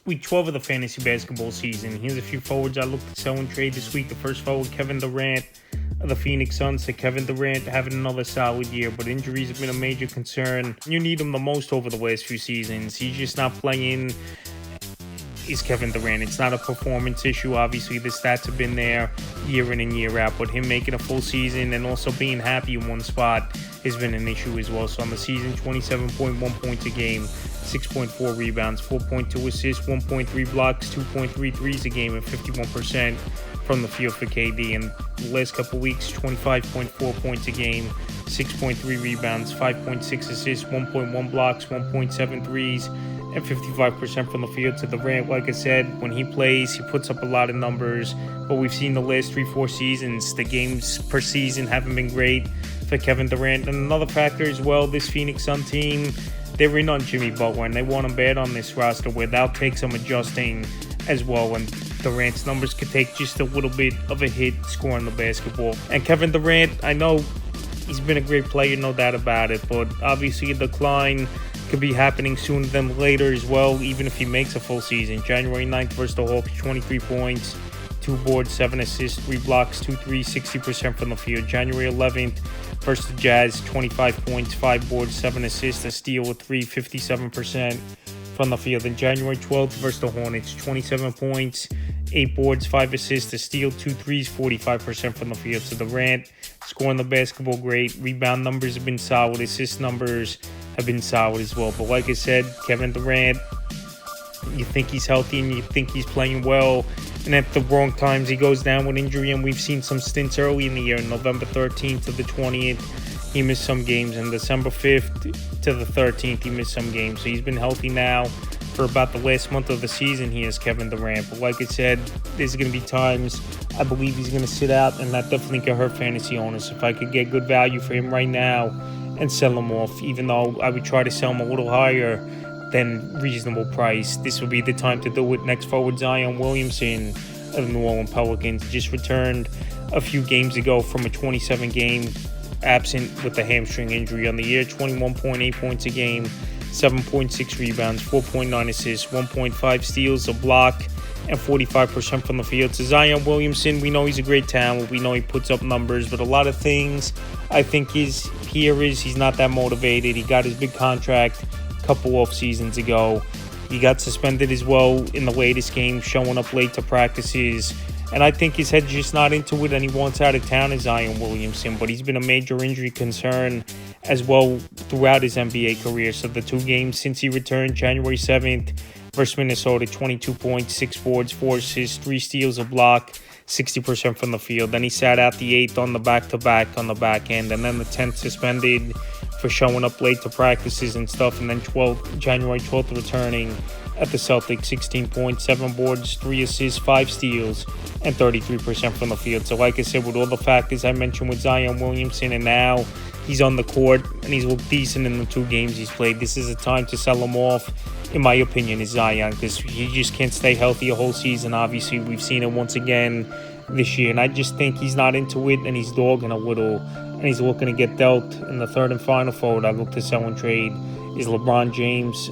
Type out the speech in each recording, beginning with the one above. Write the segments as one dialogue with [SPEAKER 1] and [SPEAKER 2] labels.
[SPEAKER 1] week 12 of the fantasy basketball season. Here's a few forwards I look to sell and trade this week. The first forward, Kevin Durant of the Phoenix Suns. So Kevin Durant having another solid year, but injuries have been a major concern. You need him the most over the last few seasons. He's just not playing. Is Kevin Durant. It's not a performance issue. Obviously, the stats have been there year in and year out, but him making a full season and also being happy in one spot has been an issue as well. So on the season, 27.1 points a game, 6.4 rebounds, 4.2 assists, 1.3 blocks, 2.3 threes a game, and 51% from the field for KD. And the last couple weeks, 25.4 points a game, 6.3 rebounds, 5.6 assists, 1.1 blocks, 1.7 threes, and 55% from the field. To Durant, like I said, when he plays, he puts up a lot of numbers, but we've seen the last 3-4 seasons, the games per season haven't been great for Kevin Durant. And another factor as well, this Phoenix Sun team, they're in on Jimmy Butler, and they want him bad on this roster where that'll take some adjusting as well, and Durant's numbers could take just a little bit of a hit scoring the basketball. And Kevin Durant, I know he's been a great player, no doubt about it, but obviously a decline could be happening sooner than later as well, even if he makes a full season. January 9th versus the Hawks, 23 points, 2 boards, 7 assists, 3 blocks, 2 threes, 60% from the field. January 11th versus the Jazz, 25 points, 5 boards, 7 assists, a steal, a 3, 57% from the field. And January 12th versus the Hornets, 27 points, 8 boards, 5 assists, a steal, 2 threes, 45% from the field. So Durant scoring the basketball great. Rebound numbers have been solid. Assist numbers have been solid as well. But like I said, Kevin Durant, you think he's healthy and you think he's playing well, and at the wrong times he goes down with injury. And we've seen some stints early in the year. November 13th to the 20th, he missed some games, and December 5th to the 13th, he missed some games. So he's been healthy now for about the last month of the season. He has Kevin Durant. But like I said, there's going to be times I believe he's going to sit out, and that definitely could hurt fantasy owners. If I could get good value for him right now and sell him off, even though I would try to sell him a little higher than reasonable price, this would be the time to do it. Next forward, Zion Williamson of the New Orleans Pelicans just returned a few games ago from a 27-game absent with a hamstring injury on the year. 21.8 points a game, 7.6 rebounds, 4.9 assists, 1.5 steals, a block, and 45% from the field. So Zion Williamson, we know he's a great talent. We know he puts up numbers, but a lot of things I think is he's not that motivated. He got his big contract a couple off seasons ago. He got suspended as well in the latest game, showing up late to practices. And I think his head's just not into it, and he wants out of town as Zion Williamson. But he's been a major injury concern as well throughout his NBA career. So the 2 games since he returned, January 7th versus Minnesota, 22 points, 6 boards, 4 assists, 3 steals, a block, 60% from the field. Then he sat out the 8th on the back-to-back on the back end, and then the 10th suspended for showing up late to practices and stuff. And then January 12th returning at the Celtics, 16 points, 7 boards, 3 assists, 5 steals, and 33% from the field. So like I said, with all the factors I mentioned with Zion Williamson, and now he's on the court and he's looked decent in the 2 games he's played, this is a time to sell him off, in my opinion, is Zion, because he just can't stay healthy a whole season. Obviously, we've seen it once again this year, and I just think he's not into it, and he's dogging a little, and he's looking to get dealt. In the third and final forward I look to sell and trade is LeBron James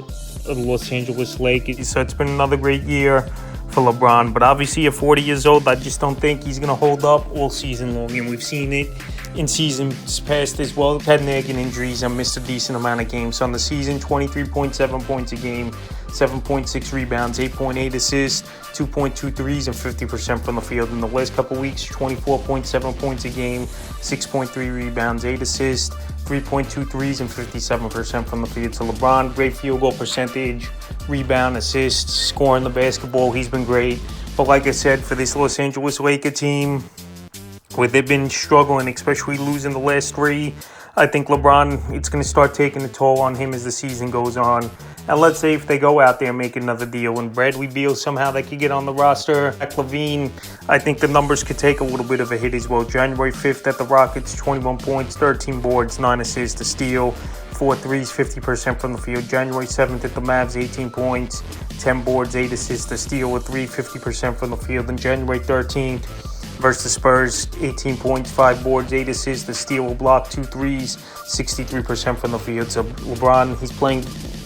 [SPEAKER 1] of the Los Angeles Lakers. So it's been another great year for LeBron, but obviously at 40 years old, I just don't think he's going to hold up all season long, and we've seen it in seasons past as well. Had nagging injuries and missed a decent amount of games. So on the season, 23.7 points a game, 7.6 rebounds, 8.8 assists, 2.2 threes, and 50% from the field. In the last couple weeks, 24.7 points a game, 6.3 rebounds, 8 assists, 3.2 threes, and 57% from the field. So LeBron, great field goal percentage, rebound, assists, scoring the basketball. He's been great. But like I said, for this Los Angeles Lakers team, where they've been struggling, especially losing the last 3, I think LeBron, it's going to start taking a toll on him as the season goes on. And let's say if they go out there and make another deal, and Bradley Beal somehow they could get on the roster, Zach LaVine, I think the numbers could take a little bit of a hit as well. January 5th at the Rockets, 21 points, 13 boards, 9 assists, a steal, 4 threes, 50% from the field. January 7th at the Mavs, 18 points, 10 boards, 8 assists, a steal, a 3, 50% from the field. And January 13th versus the Spurs, 18 points, 5 boards, 8 assists, a steal, a block, 2 threes, 63% from the field. So LeBron, he's playing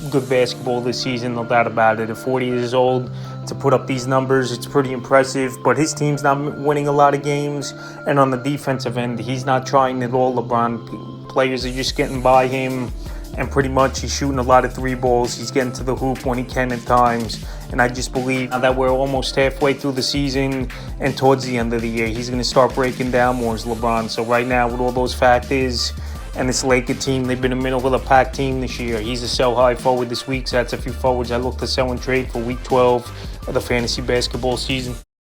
[SPEAKER 1] good basketball this season, no doubt about it. At 40 years old, to put up these numbers, it's pretty impressive. But his team's not winning a lot of games, and on the defensive end, he's not trying at all. LeBron players are just getting by him, and pretty much he's shooting a lot of three balls. He's getting to the hoop when he can at times. And I just believe now that we're almost halfway through the season and towards the end of the year, he's going to start breaking down more as LeBron. So right now, with all those factors and this Laker team, they've been a middle of the pack team this year. He's a sell high forward this week, so that's a few forwards I look to sell and trade for week 12 of the fantasy basketball season.